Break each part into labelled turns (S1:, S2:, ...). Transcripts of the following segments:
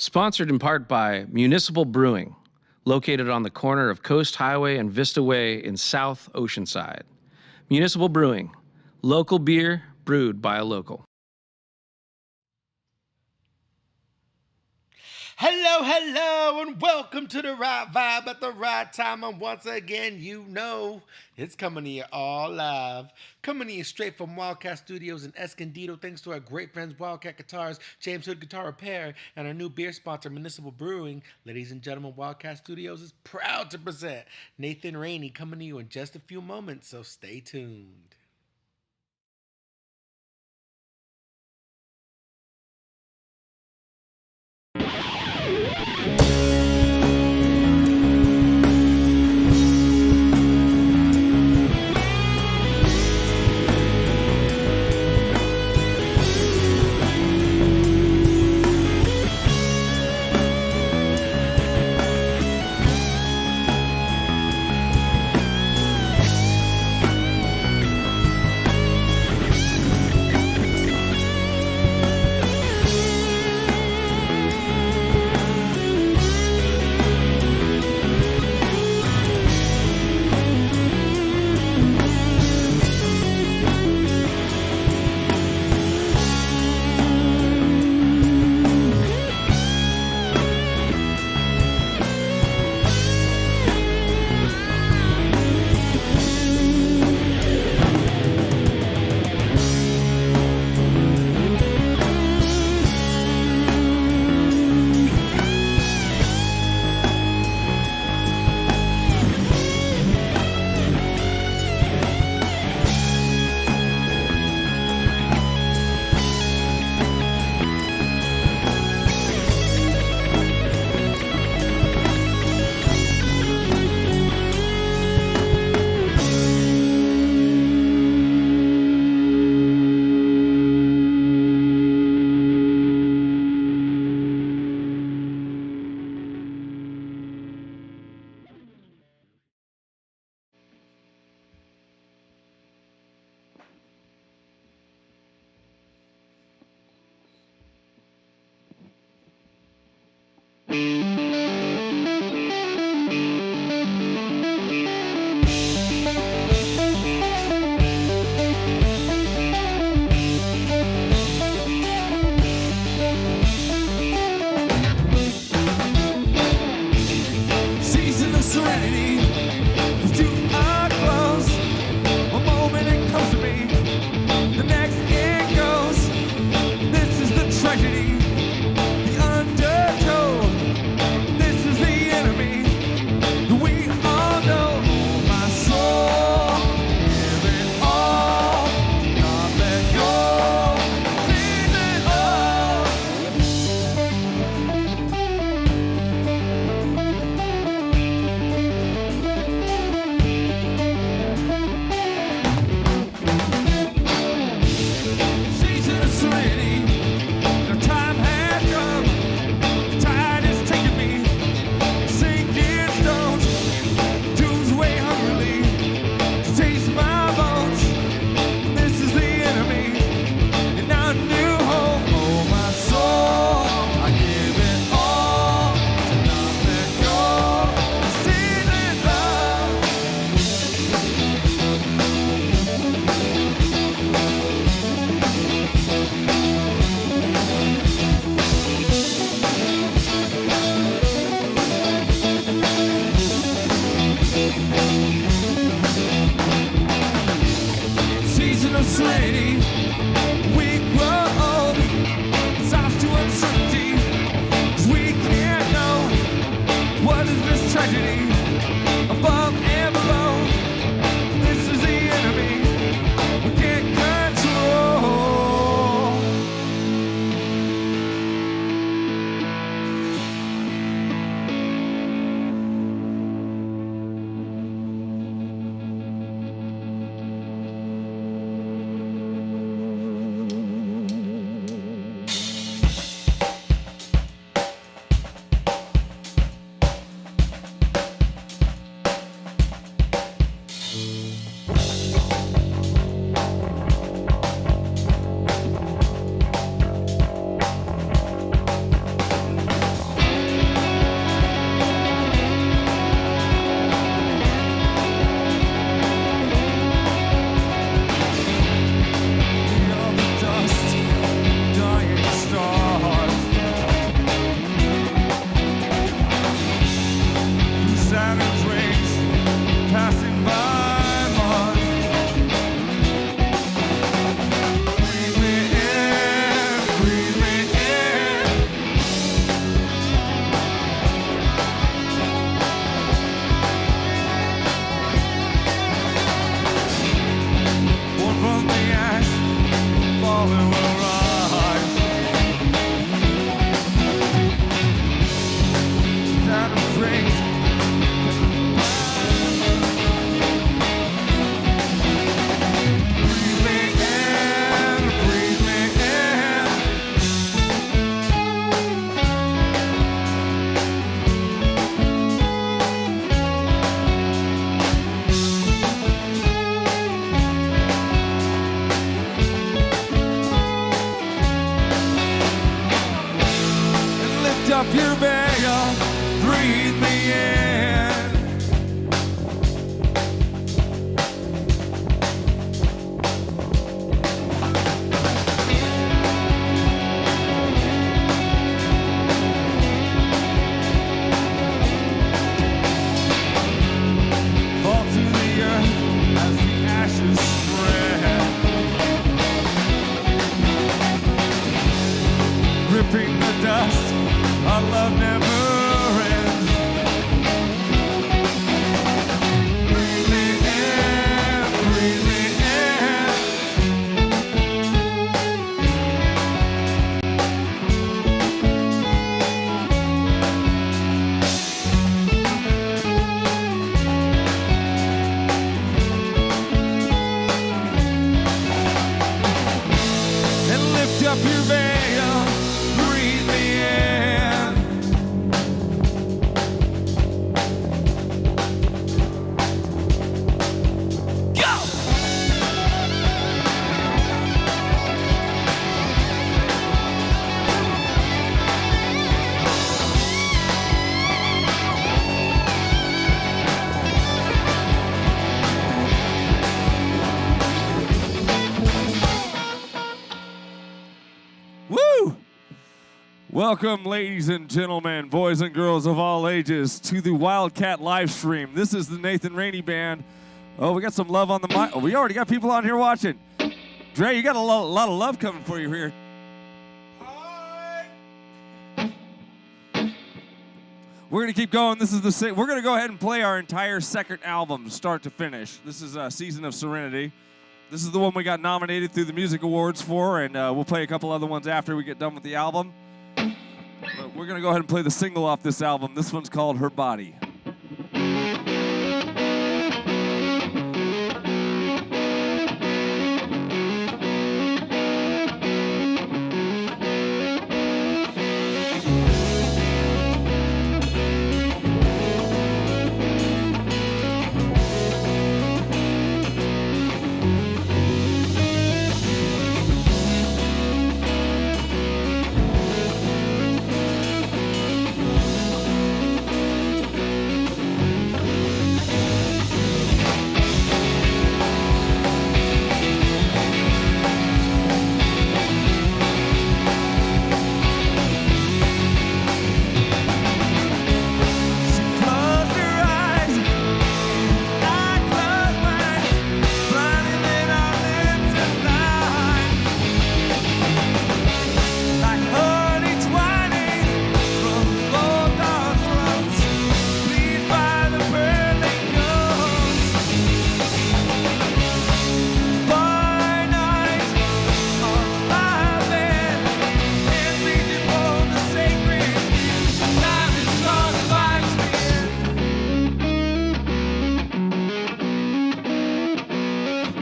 S1: Sponsored in part by Municipal Brewing, located on the corner of Coast Highway and Vista Way in South Oceanside. Municipal Brewing, local beer brewed by a local.
S2: Hello, hello, and welcome to the right vibe at the right time. And once again, you know it's coming to you all live. Coming to you straight from Wildcat Studios in Escondido, thanks to our great friends Wildcat Guitars, James Hood Guitar Repair, and our new beer sponsor, Municipal Brewing. Ladies and gentlemen, Wildcat Studios is proud to present Nathan Raney coming to you in just a few moments, so stay tuned.
S3: Season of Serenity, with two eyes closed. One moment it comes to me, the next it goes. This is the tragedy, the undertow. This is the enemy that we all know. My soul, give it all, not let go. Seize it all. Season of serenity, the time has come. The tide is taking me, sinking stones. Dunes way hungrily to taste my bones. This is the enemy, and our new home. Oh, my soul, I give it all, to not let go. Season love. Season of serenity, we grow old. It's off to uncertainty, 'cause we can't know what is this tragedy above and below. This is the enemy we can't control. up your veil, breathe me in. Fall to the earth as the ashes spread, ripping the dust. Our love never ends. Breathe me in, breathe me in. And lift up your veil, breathe me in. Go! Woo! Welcome, ladies and gentlemen, boys and girls of all ages, to the Wildcat live stream. This is the Nathan Raney Band. Oh, we got some love on the mic. Oh, we already got people on here watching. Dre, you got a lot of love coming for you here. We're going to keep going. This is we're going to go ahead and play our entire second album, start to finish. This is Season of Serenity. This is the one we got nominated through the Music Awards for, and we'll play a couple other ones after we get done with the album. But we're going to go ahead and play the single off this album. This one's called Her Body.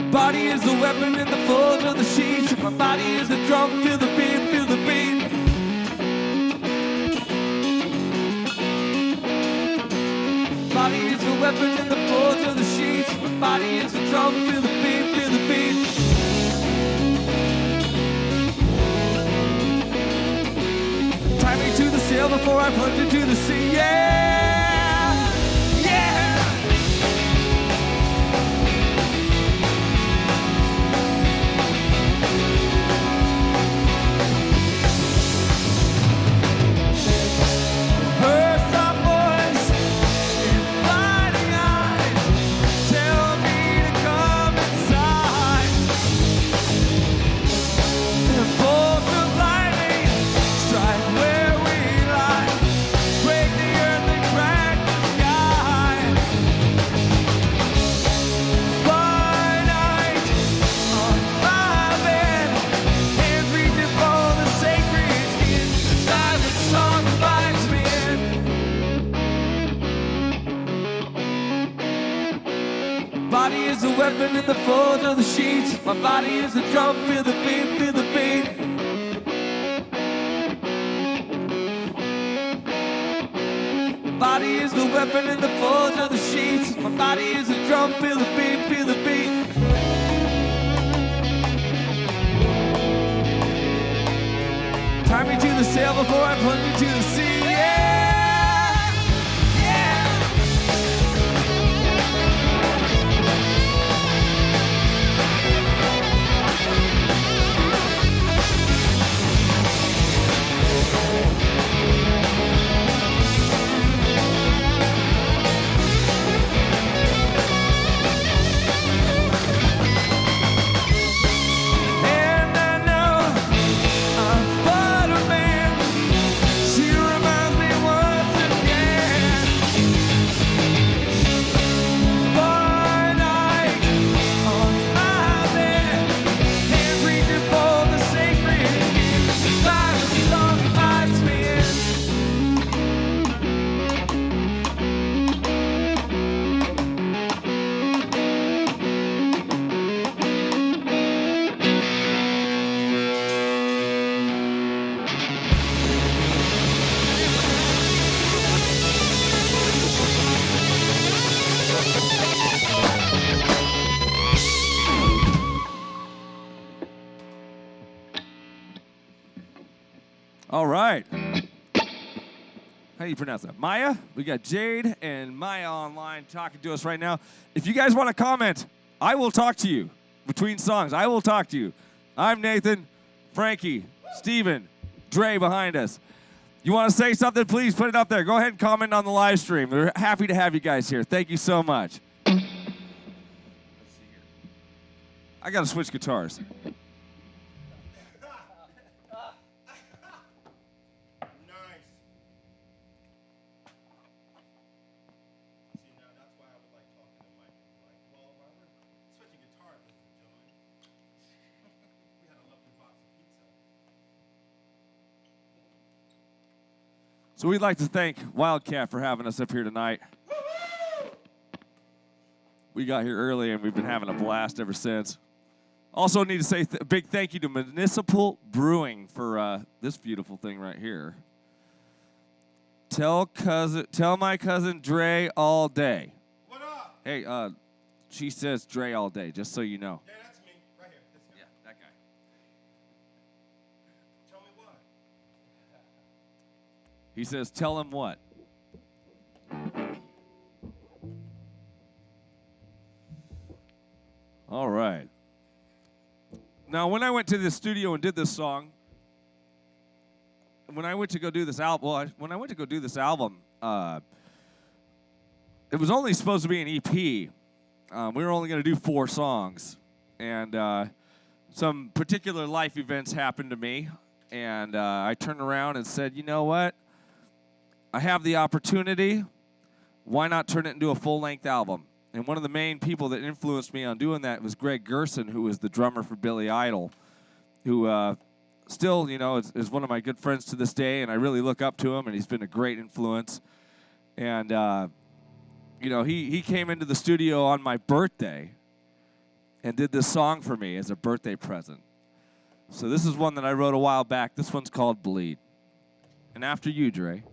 S3: Body is the weapon in the folds of the sheets. My body is the drum, feel the beat, feel the beat. Body is the weapon in the folds of the sheets. My body is the drum, feel the beat, feel the beat. Tie me to the sail before I plunge into the sea, yeah, yeah. Body is a weapon in the folds of the sheets. My body is a drum, feel the beat, feel the beat. Body is the weapon in the folds of the sheets. My body is a drum, feel the beat, feel the beat. Tie me to the sail before I plunge into the sea, yeah. All right. How do you pronounce that? Maya? We got Jade and Maya online talking to us right now. If you guys want to comment, I will talk to you between songs. I will talk to you. I'm Nathan, Frankie, Steven, Dre behind us. You want to say something, please put it up there. Go ahead and comment on the live stream. We're happy to have you guys here. Thank you so much. Let's see here. I got to switch guitars. So we'd like to thank Wildcat for having us up here tonight. We got here early and we've been having a blast ever since. Also need to say a big thank you to Municipal Brewing for this beautiful thing right here. Tell my cousin Dre all day.
S2: What up?
S3: Hey, she says Dre all day, just so you know.
S2: Yeah, that's me, right here. This guy.
S3: Yeah, that guy.
S2: Tell me what?
S3: He says, tell him what? All right. Now, when I went to the studio and did this song, when I went to go do this album, it was only supposed to be an EP. We were only going to do 4 songs. And some particular life events happened to me. And I turned around and said, you know what? I have the opportunity. Why not turn it into a full-length album? And one of the main people that influenced me on doing that was Greg Gerson, who was the drummer for Billy Idol, who still, you know, is one of my good friends to this day, and I really look up to him, and he's been a great influence. And, you know, he came into the studio on my birthday and did this song for me as a birthday present. So this is one that I wrote a while back. This one's called Bleed. And after you, Dre.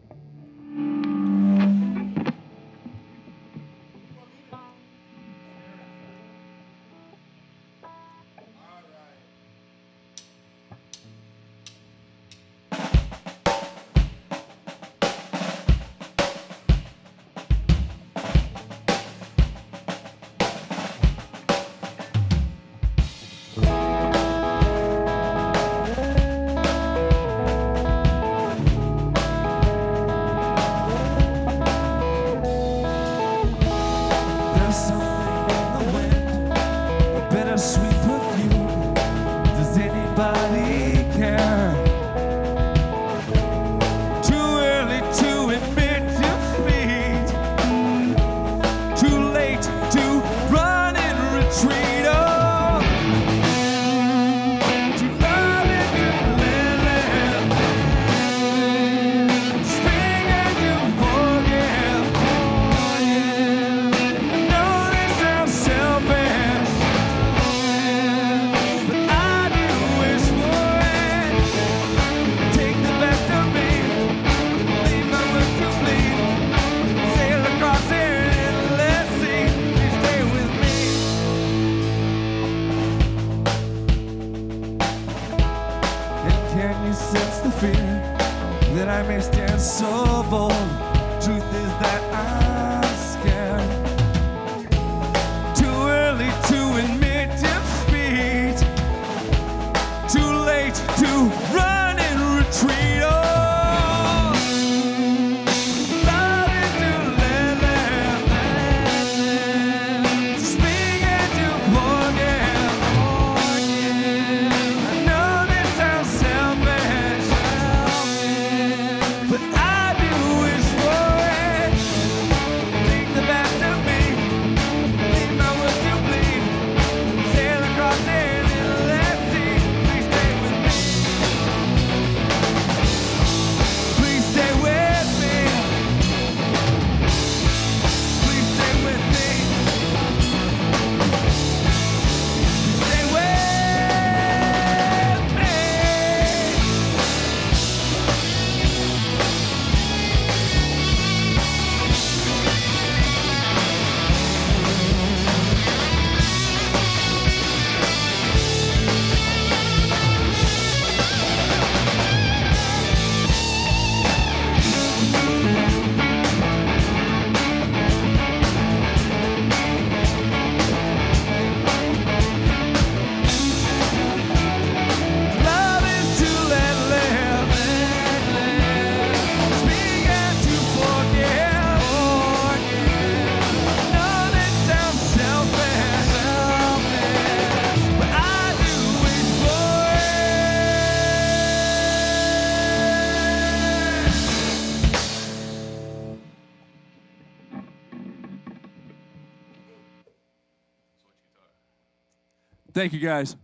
S3: Thank you, guys.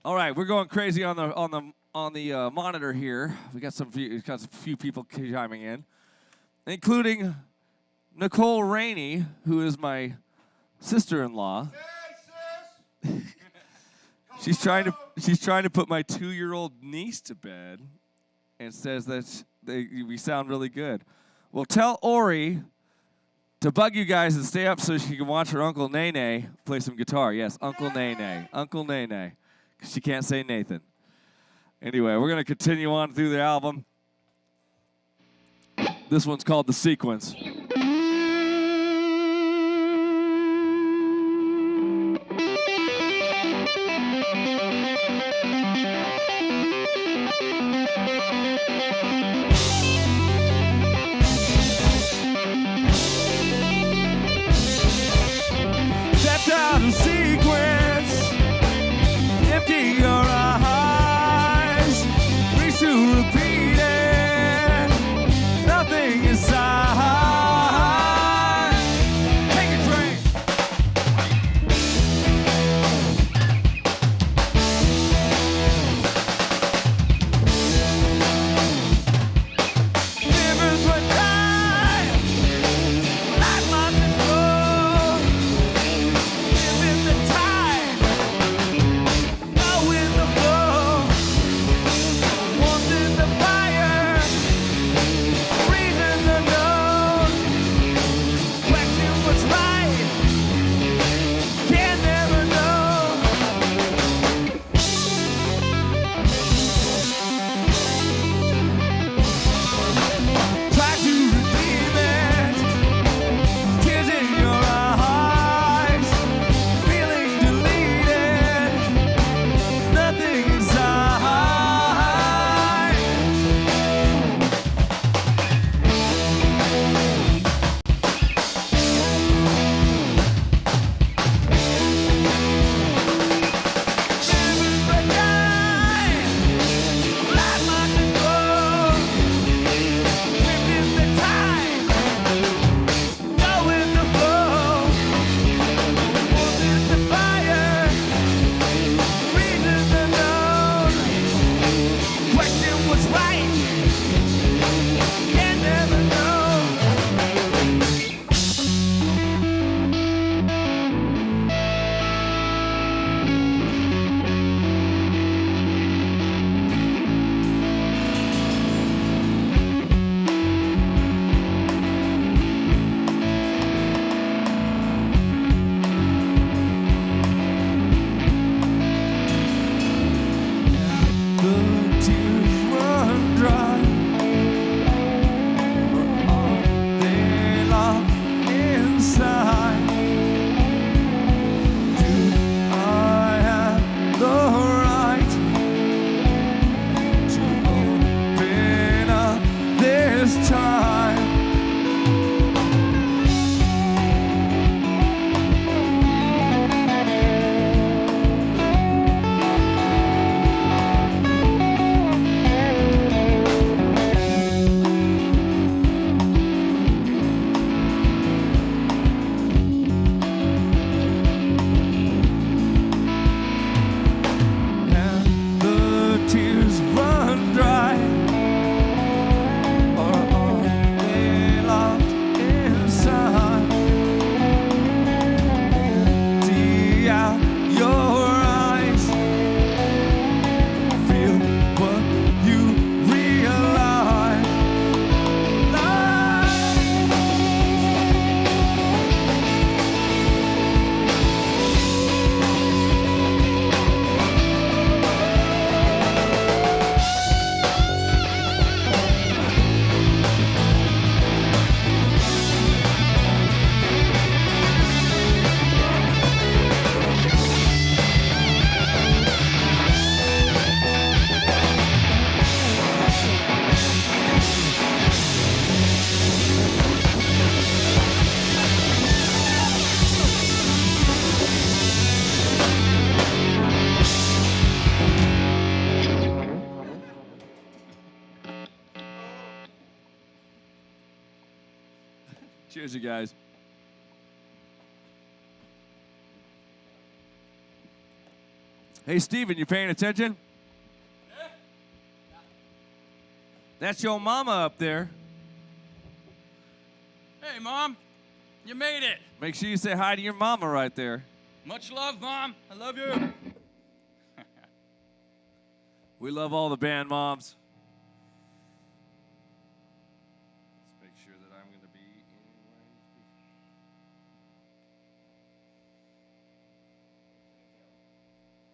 S3: All right, we're going crazy on the monitor here. We got a few people chiming in, including Nicole Raney, who is my sister-in-law. She's trying to put my 2-year-old niece to bed, and says that we sound really good. Well, tell Ori to bug you guys and stay up so she can watch her Uncle Nene play some guitar. Yes, Uncle Nene. Uncle Nene. She can't say Nathan. Anyway, we're going to continue on through the album. This one's called The Sequence. Stepped out of sequence. Empty your eyes, please to repeat it. Nothing inside. Cheers, you guys. Hey, Steven, you paying attention? Yeah. That's your mama up there.
S4: Hey, Mom. You made it.
S3: Make sure you say hi to your mama right there.
S4: Much love, Mom. I love you.
S3: We love all the band moms. Let's make sure that I'm going to be in.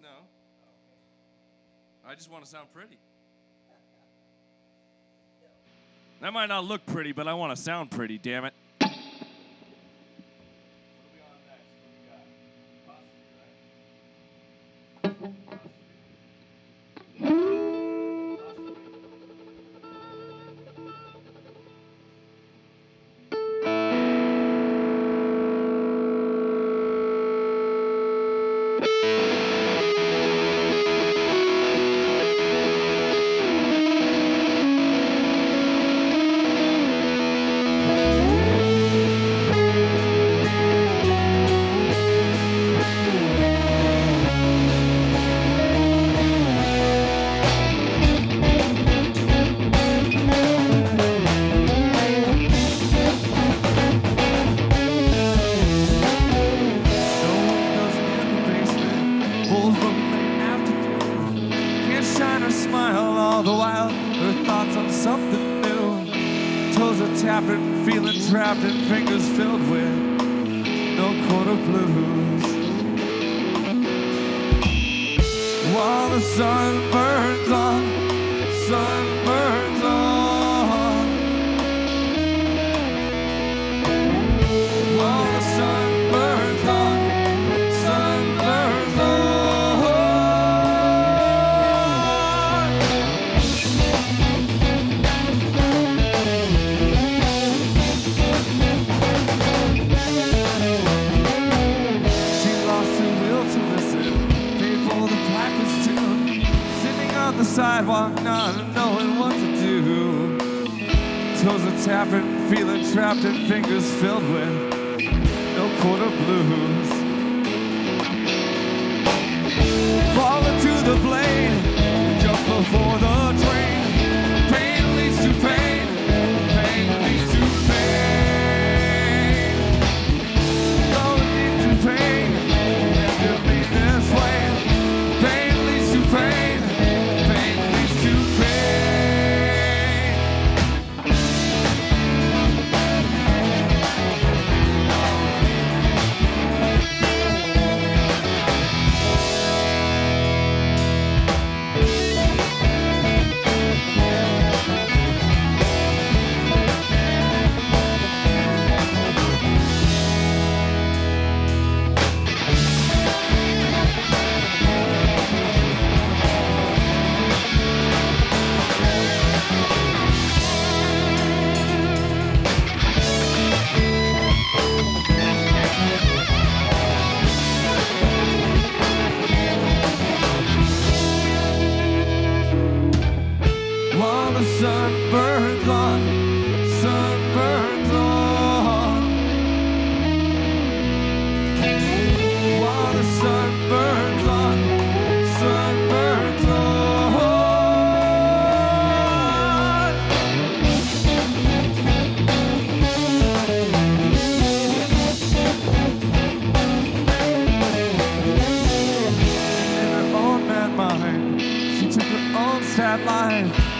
S3: No. I just want to sound pretty. That might not look pretty, but I want to sound pretty, damn it. Trapped and fingers filled with no chord of blues. While the sun burns on, sun burns on. While the sun burns on, sun burns on. The sidewalk, not knowing what to do. Toes are tapping, feeling trapped, and fingers filled with no chord of blues. Fall into the blade, jump before the train. Pain leads to pain, pain leads to pain. Going into pain, and to be this way. Pain leads to pain.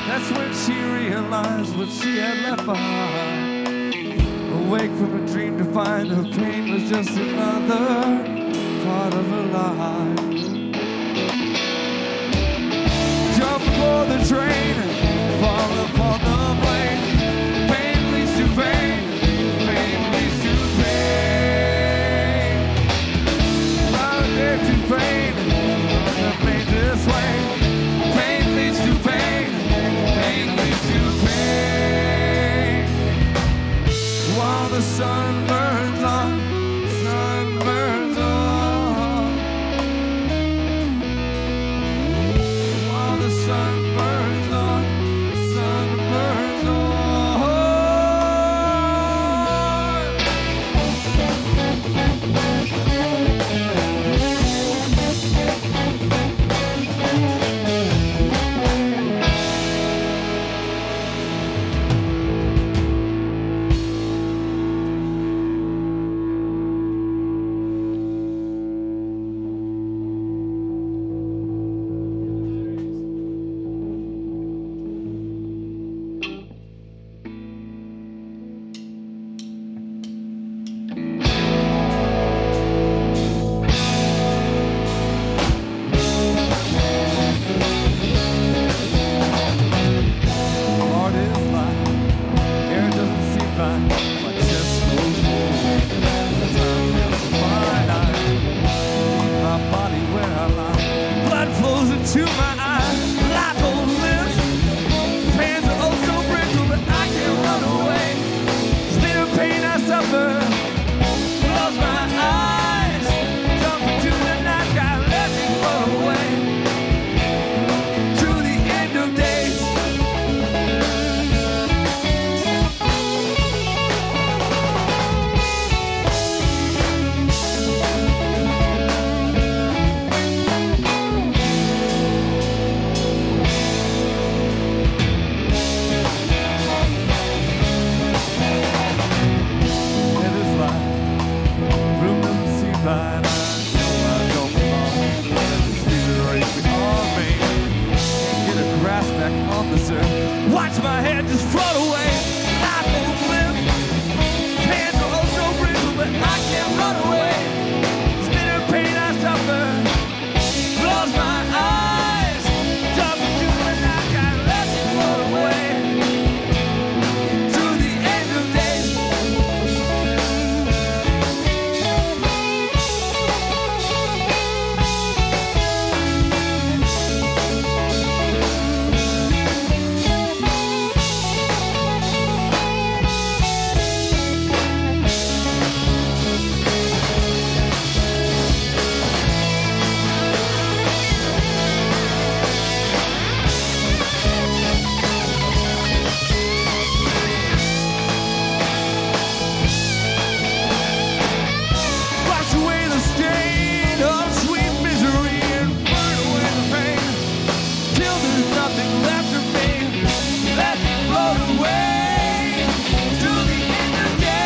S3: That's when she realized what she had left behind. Awake from a dream to find her pain was just another part of her life. Jump aboard the train, fall upon the blade. Pain leads to pain, pain leads to pain. Rather than to pain, the pain this way. Pain leads to pain, pain leads to pain. While the sun burns on, sun burns on. While the sun burns on, sun burns on. to my eyes, light on lips. Hands are oh so brittle, but I can't run away. Still pain I suffer. Close my eyes, jump into the night sky, let me run away to the end of days. And it's like room doesn't seem right. I don't belong. And the spirit race we all made. Get a grasp back on the surf. Watch my head just float away. Life won't live. Hands are oh so brittle, but I can't run away. Bitter pain I suffer. Close my eyes. Jump into the night sky, let me float away to the end of days. Wash away the stain of sweet misery and burn away the pain till there's nothing left of me. Let me float away to the end of days.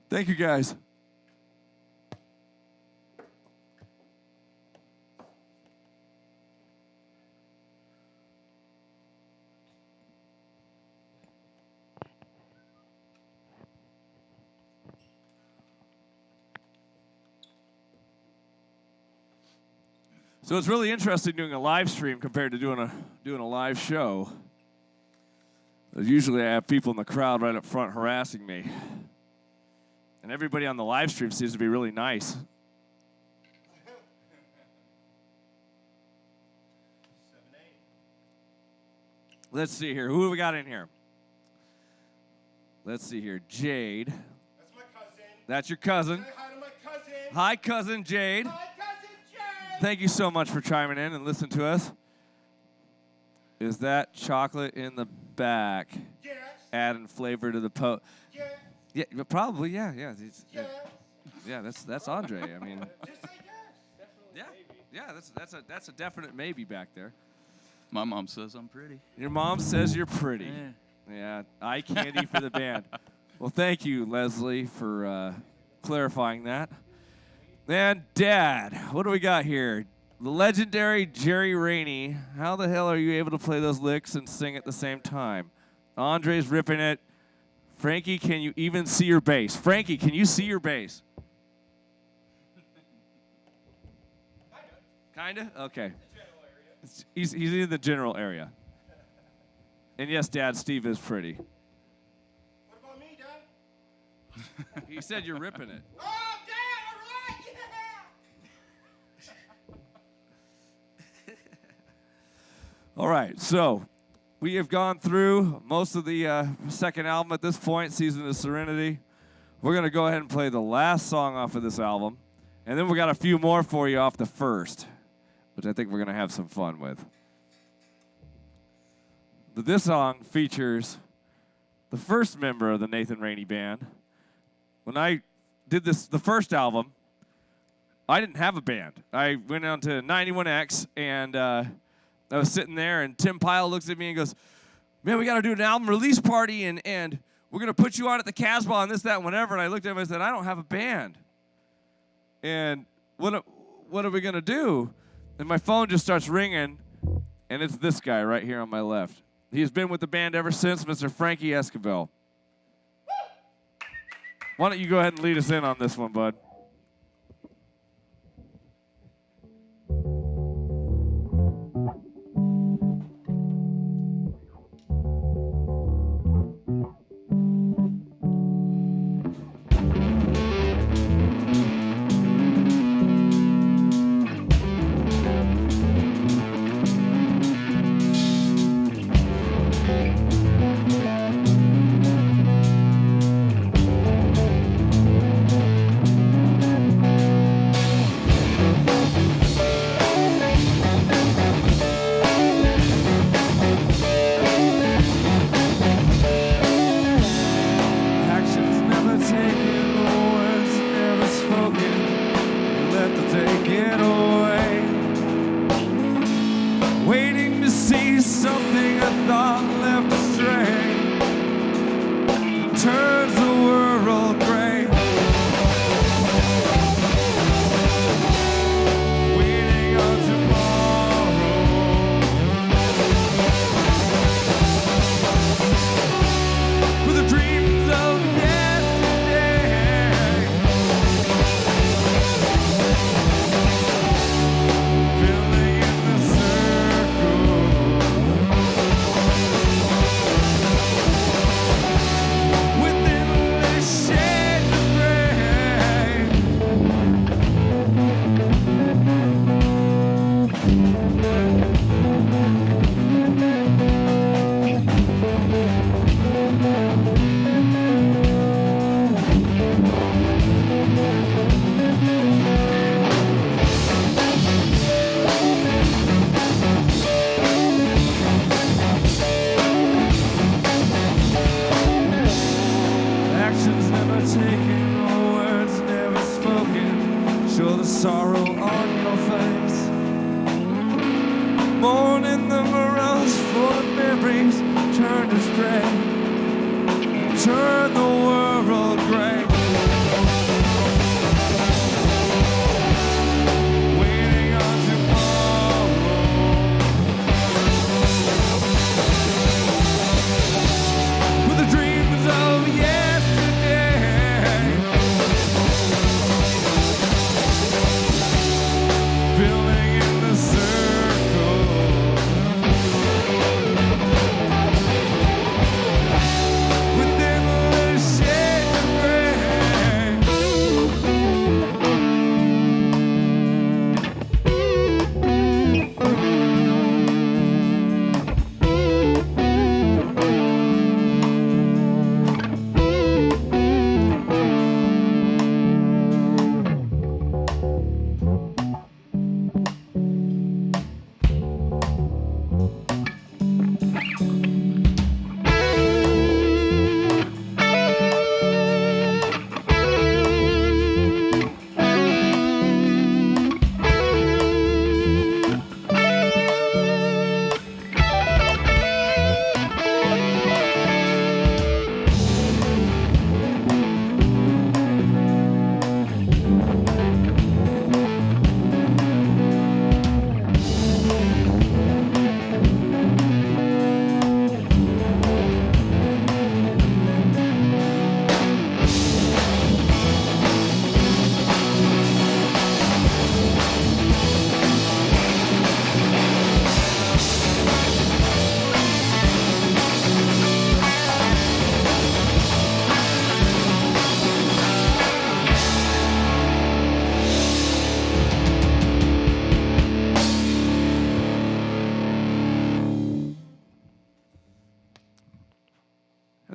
S3: Thank you, guys. So it's really interesting doing a live stream compared to doing a live show. Usually I have people in the crowd right up front harassing me. And everybody on the live stream seems to be really nice. Let's see here. Who have we got in here? Let's see here. Jade.
S2: That's my cousin.
S3: That's your cousin.
S2: Say hi to my cousin.
S3: Hi, cousin Jade.
S2: Hi, cousin Jade.
S3: Thank you so much for chiming in and listening to us. Is that chocolate in the back?
S2: Yes.
S3: Adding flavor to the
S2: Yes.
S3: Yeah, but probably, yeah. It's-
S2: Yes.
S3: Yeah, that's Andre. I mean,
S2: Just say yes.
S3: yeah, that's a definite maybe back there.
S4: My mom says I'm pretty.
S3: Your mom says you're pretty.
S4: Yeah.
S3: Yeah, eye candy for the band. Well, thank you, Leslie, for clarifying that. And Dad, what do we got here? The legendary Jerry Raney. How the hell are you able to play those licks and sing at the same time? Andre's ripping it. Frankie, can you even see your bass? Frankie, can you see your bass? Kinda? Okay. He's in the general area. And yes, Dad, Steve is pretty.
S2: What about me, Dad?
S3: He said you're ripping it.
S2: Oh, Dad, all right, yeah.
S3: All right, so we have gone through most of the second album at this point, Season of Serenity. We're going to go ahead and play the last song off of this album, and then we got a few more for you off the first, which I think we're going to have some fun with. But this song features the first member of the Nathan Raney Band. When I did the first album, I didn't have a band. I went on to 91X, and I was sitting there, and Tim Pyle looks at me and goes, "Man, we got to do an album release party, and we're going to put you on at the Casbah and this, that, and whatever." And I looked at him and I said, "I don't have a band." And what are we going to do? And my phone just starts ringing, and it's this guy right here on my left. He's been with the band ever since, Mr. Frankie Escobar. Why don't you go ahead and lead us in on this one, bud?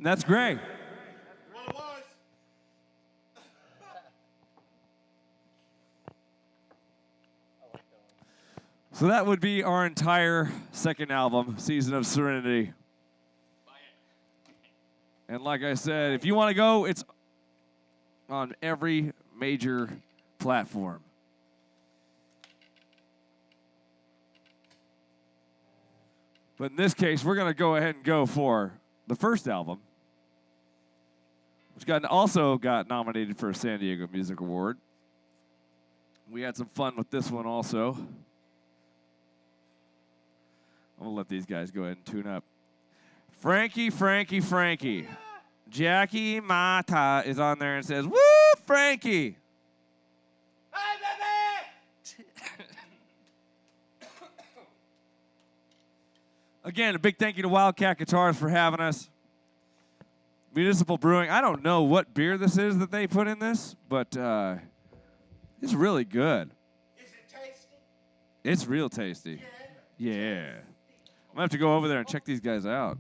S3: And that's great.
S2: Well, it was.
S3: So that would be our entire second album, Season of Serenity. And like I said, if you want to go, it's on every major platform. But in this case, we're going to go ahead and go for the first album, which also got nominated for a San Diego Music Award. We had some fun with this one also. I'm going to let these guys go ahead and tune up. Frankie. Jackie Mata is on there and says, "Woo, Frankie."
S2: Hi, baby!
S3: Again, a big thank you to Wildcat Guitars for having us. Municipal Brewing. I don't know what beer this is that they put in this, but it's really good.
S2: Is it tasty?
S3: It's real tasty. Yeah. I'm going to have to go over there and check these guys out.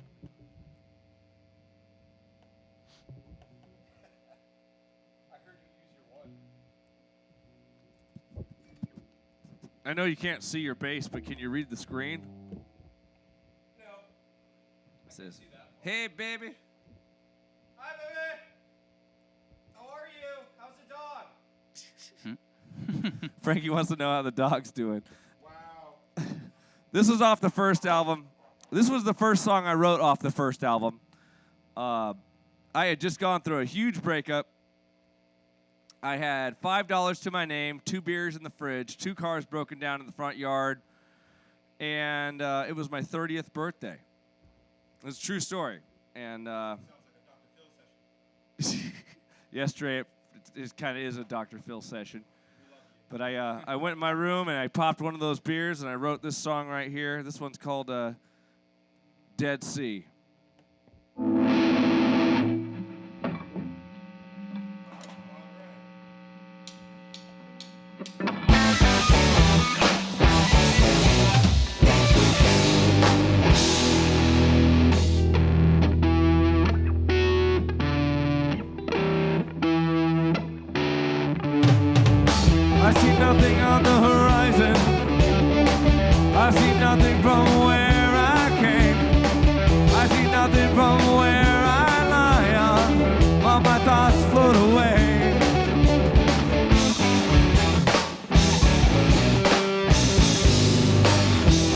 S3: I know you can't see your bass, but can you read the screen?
S2: No.
S3: It says, "Hey, baby."
S2: Hi, baby. How are you? How's the dog?
S3: Frankie wants to know how the dog's doing.
S2: Wow.
S3: This is off the first album. This was the first song I wrote off the first album. I had just gone through a huge breakup. I had $5 to my name, 2 beers in the fridge, 2 cars broken down in the front yard, and it was my 30th birthday. It's a true story. And
S2: Sounds like a Dr. Phil session.
S3: yesterday it kind of is a Dr. Phil session. But I went in my room and I popped one of those beers and I wrote this song right here. This one's called Dead Sea. I see nothing on the horizon. I see nothing from where I came. I see nothing from where I lie on. All my thoughts float away.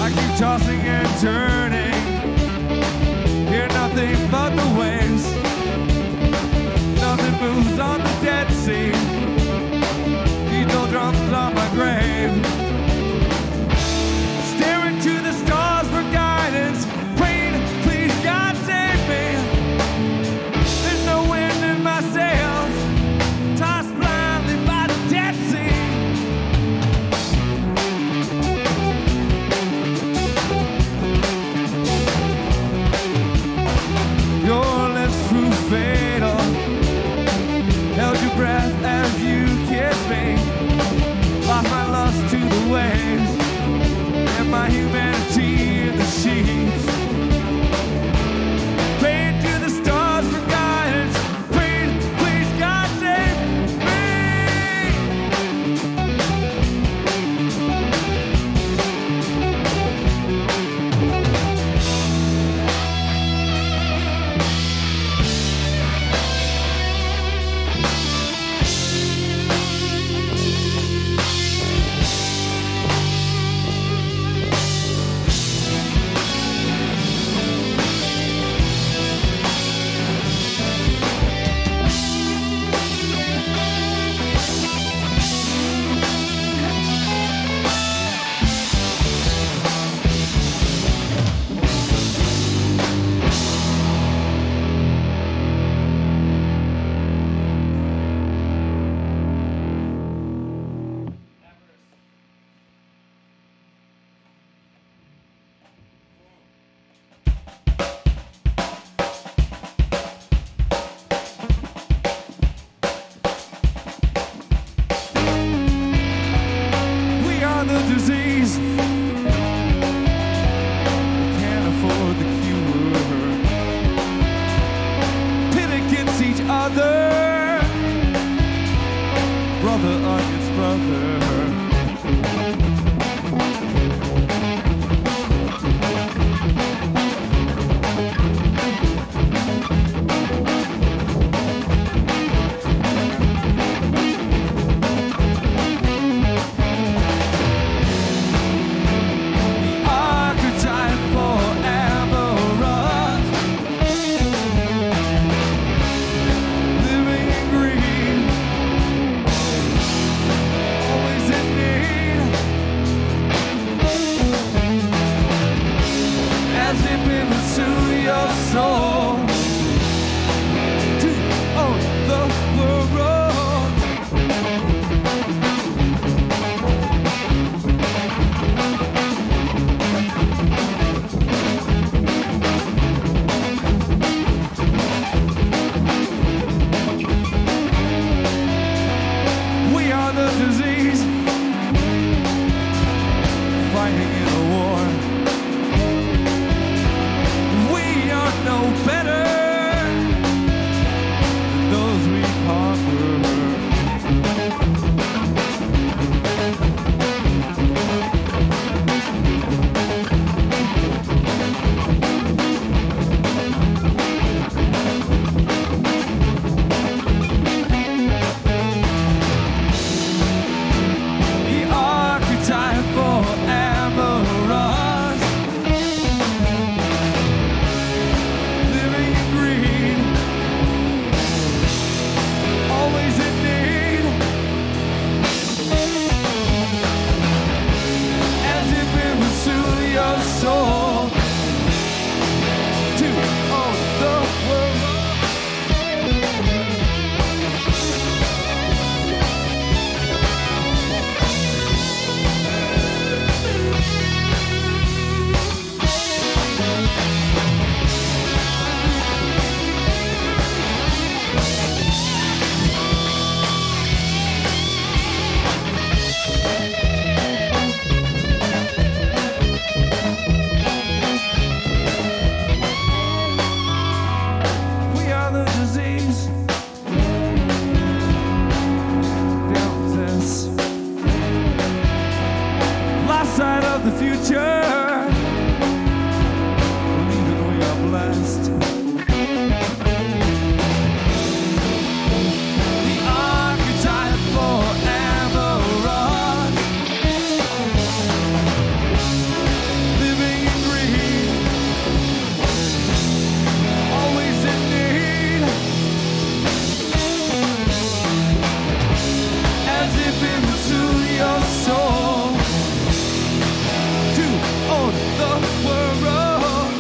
S3: I keep tossing and turning. Hear nothing but the waves. Nothing moves on the Dead Sea. No drums on my grave. Staring to the stars for guidance, praying, please God save me. There's no wind in my sails, tossed blindly by the Dead Sea. Your lips grew fatal, held your breath as you kissed me. Lost my lust to the waves and my humanity in the sheets. Praying to the stars for guidance, praying, please God save me. We are the disease. Can't afford the cure. Pit against each other. Brother against brother. of the future. Believing we are blessed. The archetype forever on. Living in greed. Always in need. As if it would soothe your soul. To own the world.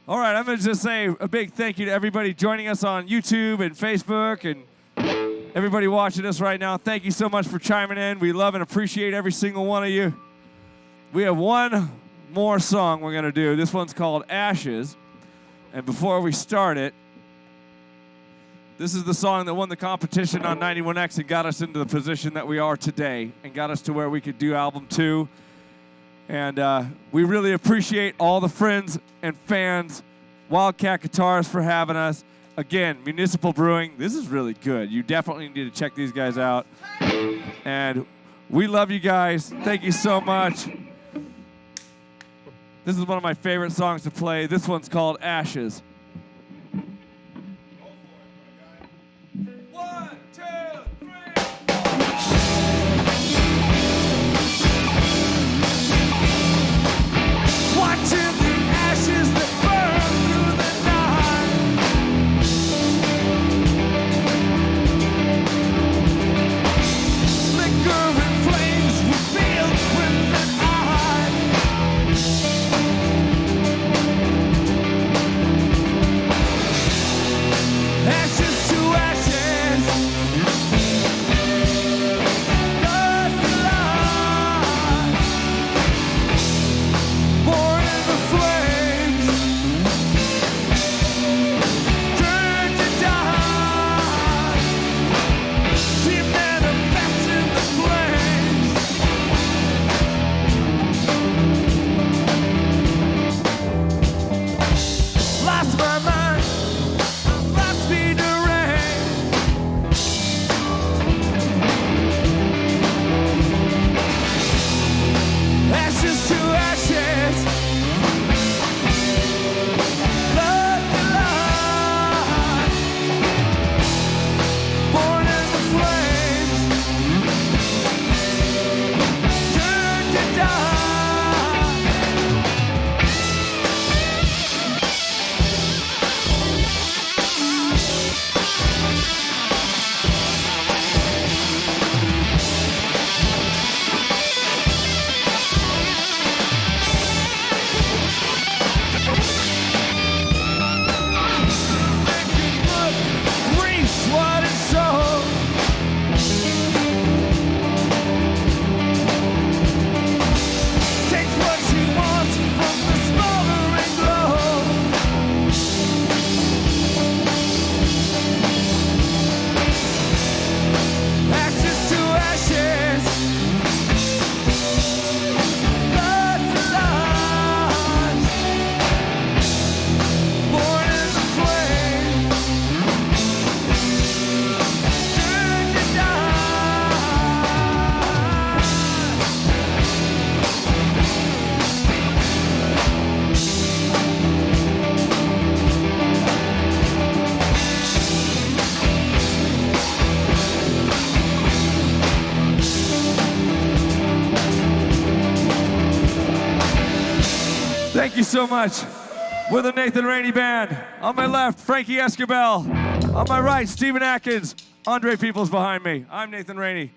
S3: All right, I'm going to just say a big thank you to everybody joining us on YouTube and Facebook and everybody watching us right now. Thank you so much for chiming in. We love and appreciate every single one of you. We have one more song we're going to do. This one's called Ashes. And before we start it, this is the song that won the competition on 91X and got us into the position that we are today and got us to where we could do album 2. And we really appreciate all the friends and fans, Wildcat Guitars for having us. Again, Municipal Brewing, this is really good. You definitely need to check these guys out. And we love you guys. Thank you so much. This is one of my favorite songs to play. This one's called Ashes. 1, 2, 3. Watching the ashes that burn through the night. Flickering flames revealed with an eye. Ashes to ashes. Dust to light. Born in the flames. Turn to dust. See manifest in the flames. Lost my mind. Lost me deranged. Ashes to ashes. Blood to light. Born in the flames. Turn to dust. Reaps what it sows. Takes what she wants from the smoldering glow. Ashes to ashes. Blood to light. Born in the flames. Turn to dust. Thank you so much. We're the Nathan Raney Band. On my left, Frankie Escobel. On my right, Stephen Atkins. Andre Peoples behind me. I'm Nathan Raney.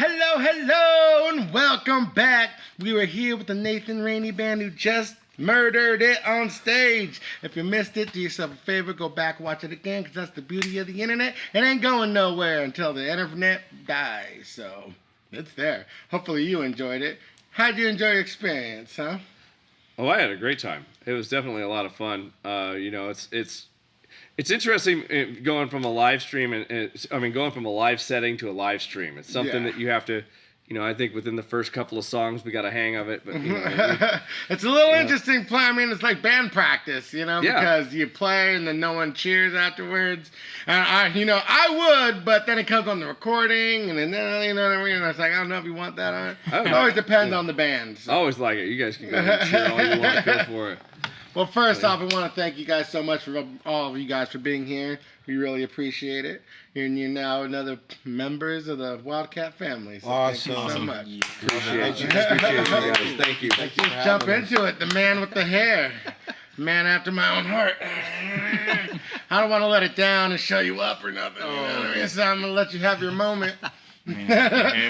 S2: Hello, and welcome back. We were here with the Nathan Raney band who just murdered it on stage. If you missed it, do yourself a favor, go back, watch it again, because that's the beauty of the internet. It ain't going nowhere until the internet dies, so it's there. Hopefully you enjoyed it. How'd you enjoy your experience, huh?
S5: Oh, I had a great time. It was definitely a lot of fun. It's interesting going from a live stream going from a live setting to a live stream. It's something that you have to, I think within the first couple of songs we got a hang of it. But
S2: it's a little interesting play. I mean, it's like band practice, because you play and then no one cheers afterwards. And I would, but then it comes on the recording, and then you know what I mean. And it's like I don't know if you want that on. It always depends on the band. So.
S5: I always like it. You guys can go ahead and cheer all you want. Go for it.
S2: Well, first off, I want to thank you guys so much for all of you guys for being here. We really appreciate it. And you're now another members of the Wildcat family. So
S6: Awesome.
S2: Thank you so much.
S5: Appreciate you guys. Thank you.
S2: Let's just jump into it. The man with the hair. Man after my own heart. I don't want to let it down and show you up or nothing. You know what I mean? So I'm going to let you have your moment.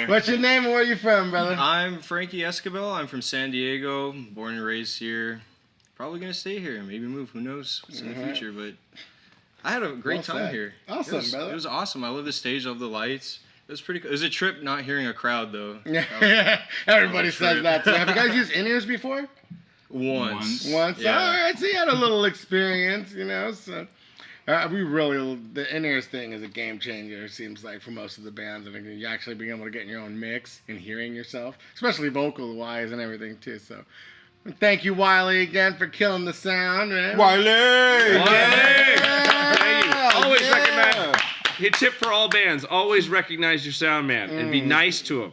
S2: What's your name and where you from, brother?
S7: I'm Frankie Escobar. I'm from San Diego. Born and raised here. Probably going to stay here. Maybe move. Who knows what's in the future. But I had a great time here.
S2: Awesome, brother.
S7: It was awesome. I love the stage. I love the lights. It was pretty cool. It was a trip not hearing a crowd, though.
S2: Everybody says that, too. Have you guys used in-ears before?
S7: Once.
S2: Yeah. All right, so you had a little experience, so the in-ears thing is a game changer, it seems like, for most of the bands. I think you actually being able to get in your own mix and hearing yourself, especially vocal-wise and everything, too, so. Thank you, Wiley, again, for killing the sound, man.
S6: Wiley!
S5: Always recognize. Hit tip for all bands. Always recognize your sound man and be nice to him.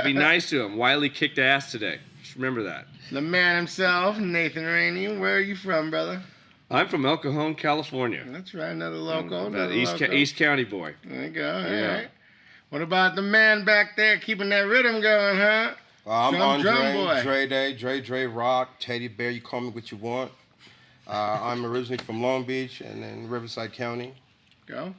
S5: Be nice to him. Wiley kicked ass today. Just remember that.
S2: The man himself, Nathan Raney. Where are you from, brother?
S5: I'm from El Cajon, California.
S2: That's right, another local.
S5: East County boy.
S2: There you go. All right. What about the man back there keeping that rhythm going, huh?
S6: I'm
S2: Drum boy.
S6: Andre, Dre Rock, Teddy Bear, you call me what you want. I'm originally from Long Beach and then Riverside County.
S2: Go.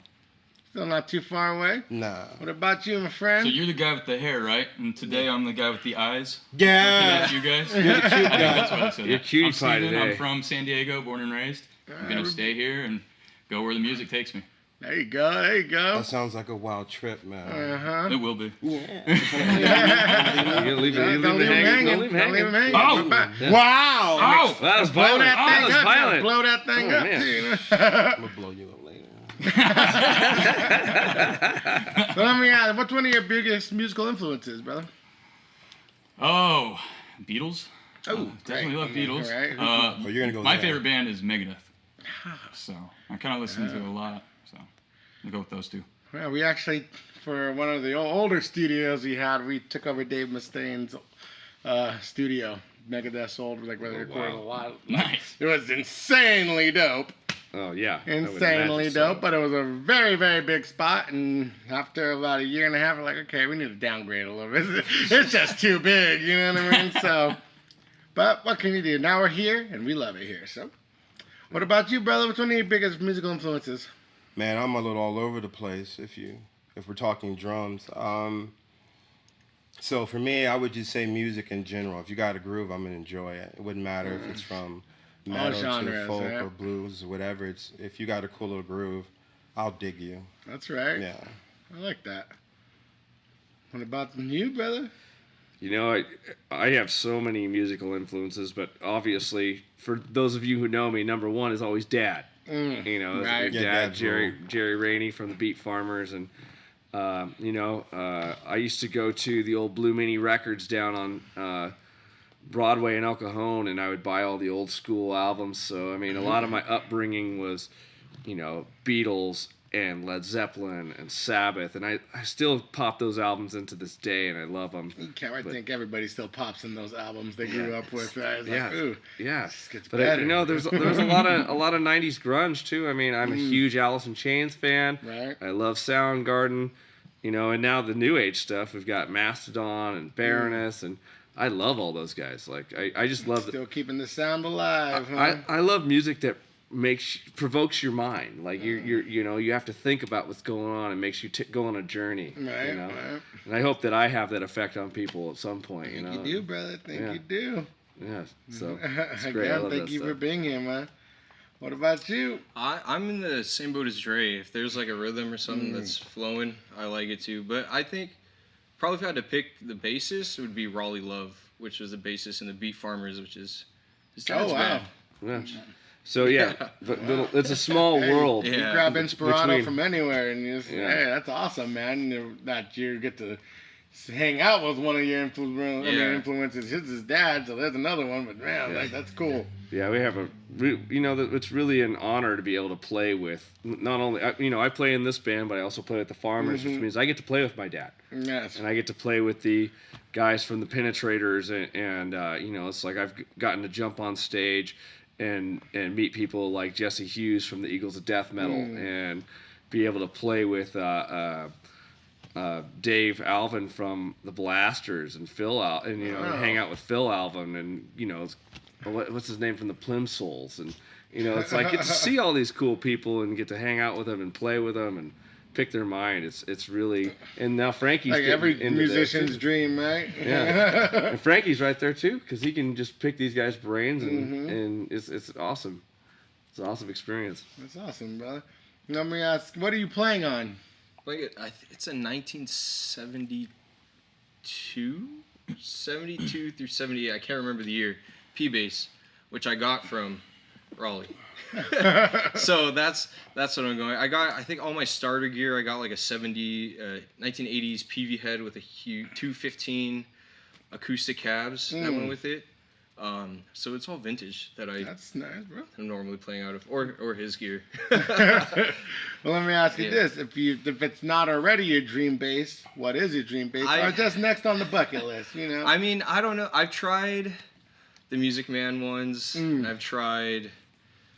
S2: Still not too far away.
S6: Nah.
S2: What about you, my friend?
S4: So you're the guy with the hair, right? And today I'm the guy with the eyes.
S6: Yeah.
S4: That's you guys? You're the cute guy. I think that's what I said.
S5: You're cutie
S4: I'm
S5: pie
S4: Steven.
S5: today.
S4: I'm from San Diego, born and raised. I'm going to stay here and go where the music takes me.
S2: There you go. There you go.
S6: That sounds like a wild trip, man.
S2: Uh-huh.
S4: It will be.
S5: You gonna leave him hanging?
S2: Don't leave him hanging.
S4: Oh!
S2: Wow.
S5: Oh! That was
S2: Blow
S5: violent.
S2: that thing up.
S5: Violent.
S2: Blow that thing up.
S5: man.
S2: Too.
S6: I'm going to blow you up later.
S2: So let me ask, what's one of your biggest musical influences, brother?
S4: Oh, Beatles.
S2: Oh,
S4: definitely love Beatles.
S2: Right.
S6: Oh, you're going to go
S4: My
S6: there.
S4: favorite band is Megadeth. So I kind of listen to it a lot. So I'll go with those two.
S2: Well, we actually, for one of the older studios we had, we took over Dave Mustaine's studio. Megadeth's old, where they recorded a lot.
S4: Nice.
S2: It was insanely dope.
S5: Oh yeah.
S2: Insanely dope, but it was a very, very big spot, and after about a year and a half, we're like, okay, we need to downgrade a little bit. It's just too big, you know what I mean? So, but what can you do? Now we're here, and we love it here, so. What about you, brother? What's one of your biggest musical influences?
S6: Man, I'm a little all over the place if we're talking drums. So for me, I would just say music in general. If you got a groove, I'm gonna enjoy it. It wouldn't matter if it's from metal
S2: genres,
S6: to folk
S2: right?
S6: or blues or whatever. If you got a cool little groove, I'll dig you.
S2: That's right.
S6: Yeah.
S2: I like that. What about you, brother?
S5: I have so many musical influences, but obviously, for those of you who know me, number one is always Dad.
S2: Right.
S5: Your
S6: Yeah,
S5: dad,
S6: Dad's
S5: Jerry Raney from the Beat Farmers, and I used to go to the old Blue Mini Records down on Broadway in El Cajon, and I would buy all the old school albums. So a lot of my upbringing was, Beatles and Led Zeppelin and Sabbath, and I still pop those albums into this day, and I love them.
S2: I think everybody still pops in those albums they grew up with. Right? It's
S5: Yeah,
S2: like, ooh,
S5: yeah.
S2: this gets
S5: But
S2: better.
S5: there's a lot of '90s grunge too. I'm a huge Alice in Chains fan.
S2: Right.
S5: I love Soundgarden, and now the new age stuff. We've got Mastodon and Baroness, and I love all those guys. Like I just love
S2: Still keeping the sound alive, huh?
S5: I love music that provokes your mind. Like you have to think about what's going on and makes you go on a journey.
S2: Right,
S5: you know?
S2: right.
S5: And I hope that I have that effect on people at some point. You know.
S2: You do, brother. Think
S5: Yeah.
S2: you do.
S5: Yeah. So it's great. I
S2: Again,
S5: love
S2: thank
S5: that
S2: you
S5: stuff.
S2: for being here, man. What about you?
S7: I'm in the same boat as Dre. If there's like a rhythm or something that's flowing, I like it too. But I think probably if I had to pick the bassist, it would be Raleigh Love, which was the bassist in the Beat Farmers, which is his dad's band.
S5: Yeah. So yeah, it's a small world.
S7: Yeah.
S2: You grab Inspirato
S5: between-
S2: from anywhere, and you just,
S5: Yeah.
S2: hey, that's awesome, man. That you get to hang out with one of your influences. His dad, so there's another one. But man, like that's cool.
S5: Yeah, we have it's really an honor to be able to play with. Not only I play in this band, but I also play at the Farmers, which means I get to play with my dad,
S2: Yes.
S5: and I get to play with the guys from the Penetrators, and it's like I've gotten to jump on stage and meet people like Jesse Hughes from the Eagles of Death Metal, and be able to play with Dave Alvin from the Blasters, and Phil and hang out with Phil Alvin, and what's his name from the Plimsolls, and it's like get to see all these cool people and get to hang out with them and play with them and pick their mind. It's really, and now Frankie's
S2: Like
S5: getting
S2: every
S5: into
S2: musician's
S5: this, too.
S2: dream, right?
S5: Yeah, and Frankie's right there too, because he can just pick these guys' brains, and it's awesome. It's an awesome experience.
S2: That's awesome, brother. Let me ask, what are you playing on?
S7: Like it's a 1972, 72 through 78. I can't remember the year. P bass, which I got from Raleigh. So that's what I'm going. I think all my starter gear. I got like a 1980s PV head with a huge 215 acoustic cabs that went with it. So it's all vintage that
S2: That's nice, bro.
S7: I'm normally playing out of, or his gear.
S2: Well, let me ask you
S7: Yeah.
S2: this: if it's not already your dream bass, what is your dream bass? Or just next on the bucket list,
S7: I mean, I don't know. I've tried the Music Man ones. And I've tried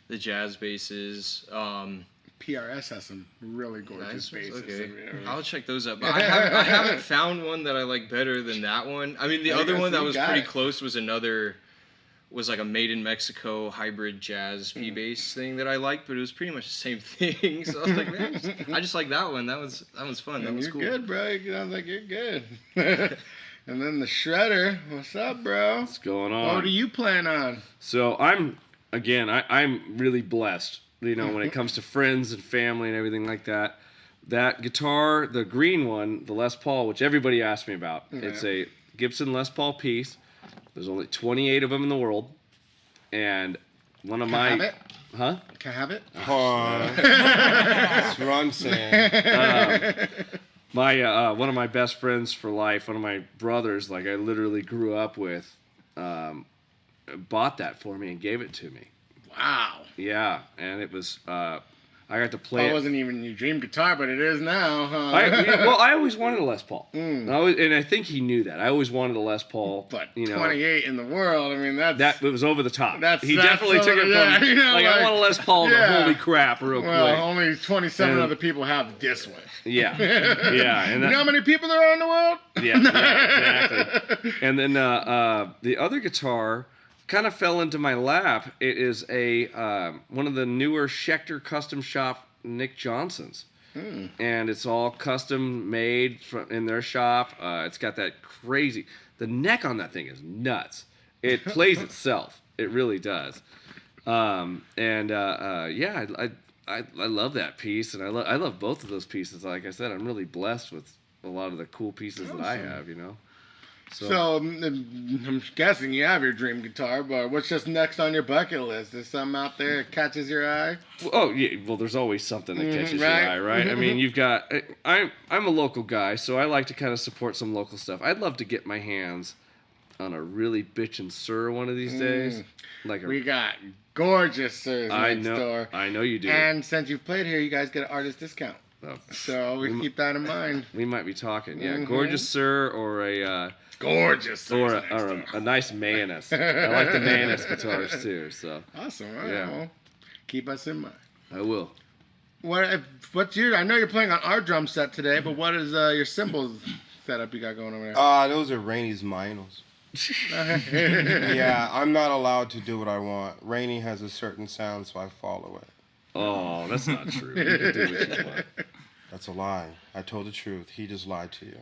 S7: the jazz basses.
S2: PRS has some really gorgeous
S7: Nice.
S2: basses.
S7: Okay,
S2: I mean,
S7: I'll check those out. But I haven't found one that I like better than that one. I mean, the other one that was pretty close was like a Made in Mexico hybrid jazz P bass thing that I liked, but it was pretty much the same thing. So I was like, man, I just like that one. That was fun. That was
S2: you're
S7: cool.
S2: good, bro. You sounds like you're good. And then the Shredder. What's up, bro?
S5: What's going on?
S2: What are you playing on?
S5: So I'm really blessed, when it comes to friends and family and everything like that. That guitar, the green one, the Les Paul, which everybody asks me about, it's a Gibson Les Paul piece. There's only 28 of them in the world, and one of
S2: Can I have it?
S5: Huh?
S2: Can I have it?
S6: That's what I'm saying.
S5: One of my best friends for life, one of my brothers, like I literally grew up with, bought that for me and gave it to me.
S2: Wow.
S5: Yeah, and it was I got to play
S2: That
S5: it.
S2: wasn't even your dream guitar, but it is now, huh?
S5: I always wanted a Les Paul. And I think he knew that. I always wanted a Les Paul.
S2: But 28 in the world, I mean,
S5: That it was over the top.
S2: That's
S5: definitely took it from I want a Les Paul to holy crap real quick.
S2: Only 27 other people have this one.
S5: Yeah. Yeah. And
S2: You know how many people there are in the world?
S5: yeah, exactly. And then the other guitar kind of fell into my lap. It is one of the newer Schecter custom shop Nick Johnsons. And it's all custom made in their shop. It's got that crazy, the neck on that thing is nuts. It plays itself. It really does. I love that piece, and I love both of those pieces. Like I said, I'm really blessed with a lot of the cool pieces that I have,
S2: So I'm guessing you have your dream guitar, but what's just next on your bucket list? Is something out there that catches your eye?
S5: Oh yeah, well there's always something that catches your eye, right? I mean, you've got I'm a local guy, so I like to kind of support some local stuff. I'd love to get my hands on a really bitchin' Sir one of these days.
S2: We got gorgeous Sirs next door.
S5: I know you do.
S2: And since you've played here, you guys get an artist discount.
S5: Oh.
S2: So we keep that in mind.
S5: We might be talking, yeah. Gorgeous Sir or a
S2: gorgeous Sirs
S5: or a nice Manus. I like the Manus guitars too. So
S2: awesome. All right,
S5: yeah.
S2: well, keep us in mind.
S5: I will.
S2: What's your? I know you're playing on our drum set today, but what is your cymbals setup you got going over there?
S6: Those are Raney's Minos. Yeah, I'm not allowed to do what I want. Raney has a certain sound, so I follow it.
S5: Oh, that's not true. You can do what you want.
S6: That's a lie. I told the truth. He just lied to you.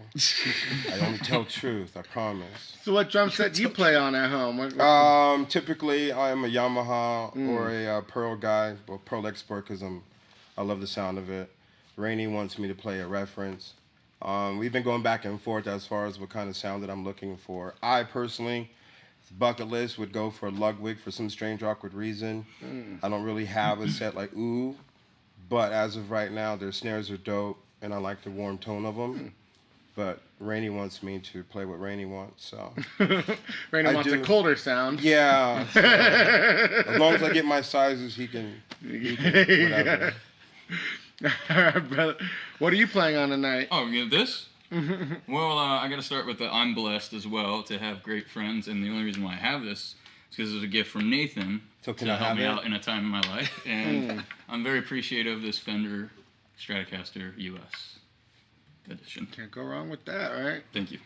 S6: I only tell truth. I promise.
S2: So what drum set do you play on at home? What-
S6: Typically I am a Yamaha or a Pearl guy, well, Pearl Export, because I love the sound of it. Raney wants me to play a reference. We've been going back and forth as far as what kind of sound that I'm looking for. I personally, bucket list would go for Ludwig for some strange, awkward reason. I don't really have a set like ooh, but as of right now, their snares are dope, and I like the warm tone of them. But Raney wants me to play what Raney wants, so.
S2: Raney wants a colder sound.
S6: Yeah. So, as long as I get my sizes, he can whatever.
S2: All right, brother. What are you playing on tonight?
S4: Oh, you know this? Well, I got to start with the I'm blessed as well to have great friends, and the only reason why I have this is because it was a gift from Nathan
S6: So can
S4: to
S6: I
S4: help
S6: have
S4: me
S6: it?
S4: out in a time in my life, and I'm very appreciative of this Fender Stratocaster US edition.
S2: Can't go wrong with that, right?
S4: Thank you.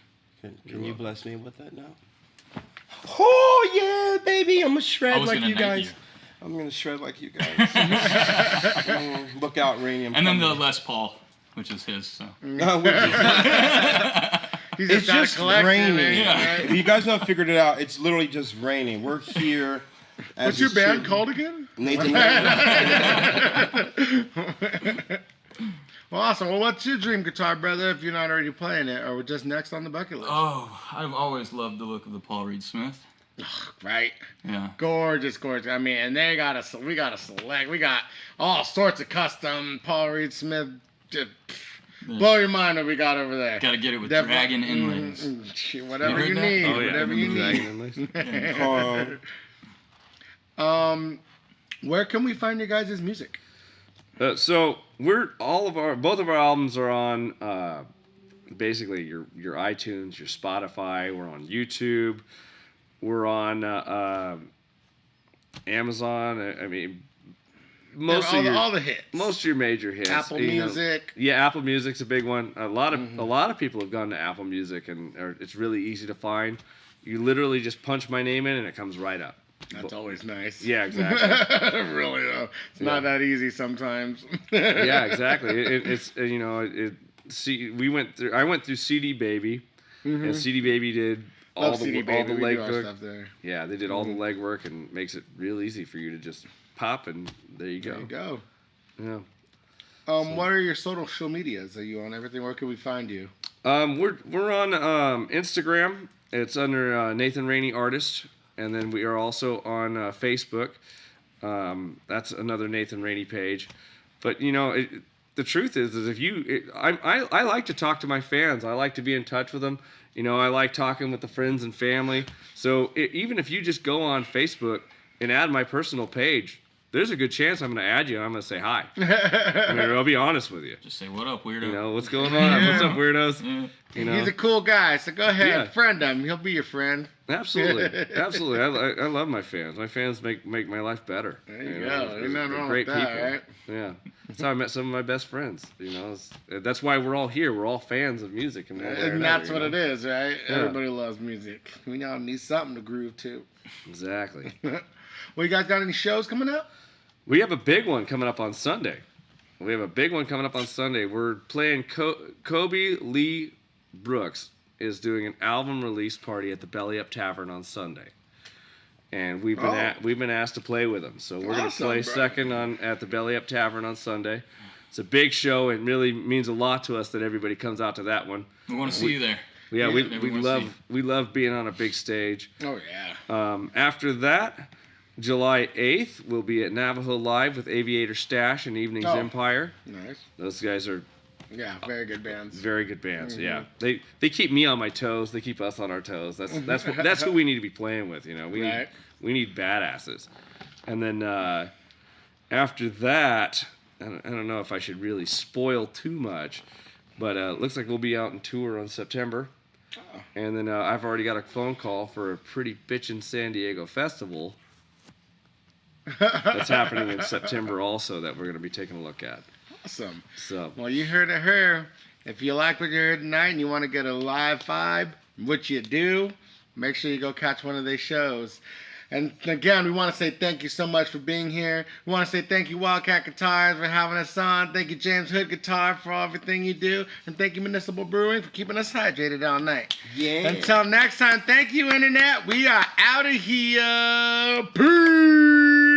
S6: Can you bless me with that now? Oh yeah, baby! I'm gonna shred
S4: I was
S6: like
S4: gonna
S6: you
S4: knight
S6: guys.
S4: you.
S6: I'm gonna shred like you guys. Look out, Raney! I'm
S4: And then the
S6: coming.
S4: Les Paul, which is his. So
S2: He's
S6: It's
S2: got a
S6: just
S2: collection,
S6: raining.
S2: eh?
S6: If you guys not figured it out, it's literally just raining. We're here. As
S2: What's your
S6: a
S2: band
S6: tribute.
S2: called again?
S6: Nathan.
S2: Well, awesome. Well, what's your dream guitar, brother, if you're not already playing it, or just next on the bucket list?
S4: Oh, I've always loved the look of the Paul Reed Smith.
S2: Right.
S4: Yeah.
S2: Gorgeous, gorgeous. I mean, and we got all sorts of custom Paul Reed Smith. Just, blow your mind what we got over there.
S4: Got to get it with
S2: Definitely-
S4: dragon inlays.
S2: Whatever
S4: You
S2: you
S4: heard that?
S2: need.
S5: Oh, yeah.
S2: Whatever you need. Where can we find your guys' music?
S5: So both of our albums are on basically your iTunes, your Spotify. We're on YouTube. We're on Amazon. I mean, most
S2: all the hits.
S5: most of your major hits.
S2: Apple
S5: you know.
S2: Music.
S5: Yeah, Apple Music's a big one. A lot of people have gone to Apple Music, and it's really easy to find. You literally just punch my name in, and it comes right up.
S2: That's always nice.
S5: Yeah, exactly.
S2: Really though, it's not that easy sometimes.
S5: Yeah, exactly. I went through CD Baby, and CD Baby did all
S2: Love
S5: the
S2: CD Baby. We do our
S5: legwork.
S2: stuff there.
S5: Yeah, they did all the legwork and makes it real easy for you to just pop and there you go.
S2: There you go.
S5: Yeah.
S2: What are your social medias? Are you on everything? Where can we find you?
S5: We're on Instagram. It's under Nathan Raney Artist, and then we are also on Facebook. That's another Nathan Raney page. But the truth is I like to talk to my fans. I like to be in touch with them. I like talking with the friends and family. So even if you just go on Facebook and add my personal page, there's a good chance I'm going to add you and I'm going to say hi. I'll be honest with you.
S4: Just say, what up, weirdo?
S5: What's going on? What's up, weirdos?
S2: He's a cool guy, so go ahead,
S5: Yeah.
S2: friend him. He'll be your friend.
S5: Absolutely. Absolutely. I love my fans. My fans make my life better.
S2: There you go. Ain't nothing
S5: They're
S2: wrong
S5: great
S2: with that,
S5: people.
S2: right?
S5: Yeah. That's how I met some of my best friends. That's why we're all here. We're all fans of music. And
S2: that's what it is, right?
S5: Yeah.
S2: Everybody loves music. We all need something to groove to.
S5: Exactly.
S2: Well, you guys got any shows coming up?
S5: We have a big one coming up on Sunday. We're playing Kobe Lee Brooks is doing an album release party at the Belly Up Tavern on Sunday. And we've been asked to play with him. So we're going to play second at the Belly Up Tavern on Sunday. It's a big show and really means a lot to us that everybody comes out to that one.
S4: We want to see you there.
S5: Yeah,
S4: Yeah,
S5: we love being on a big stage.
S2: Oh, yeah.
S5: After that, July 8th, we'll be at Navajo Live with Aviator Stash and Evenings Empire.
S2: Nice.
S5: Those guys are
S2: Yeah, very good bands.
S5: very good bands. Yeah, they keep me on my toes. They keep us on our toes. That's who we need to be playing with. We need badasses. And then after that, I don't know if I should really spoil too much, but it looks like we'll be out on tour on September. And then I've already got a phone call for a pretty bitchin' San Diego festival that's happening in September also that we're going to be taking a look at.
S2: Awesome.
S5: So
S2: Well, you heard it here. If you like what you heard tonight and you want to get a live vibe, which you do, make sure you go catch one of their shows. And again, we want to say thank you so much for being here. We want to say thank you, Wildcat Guitars, for having us on. Thank you, James Hood Guitar, for everything you do. And thank you, Municipal Brewing, for keeping us hydrated all night.
S6: Yeah.
S2: Until next time, thank you, Internet. We are out of here. Peace.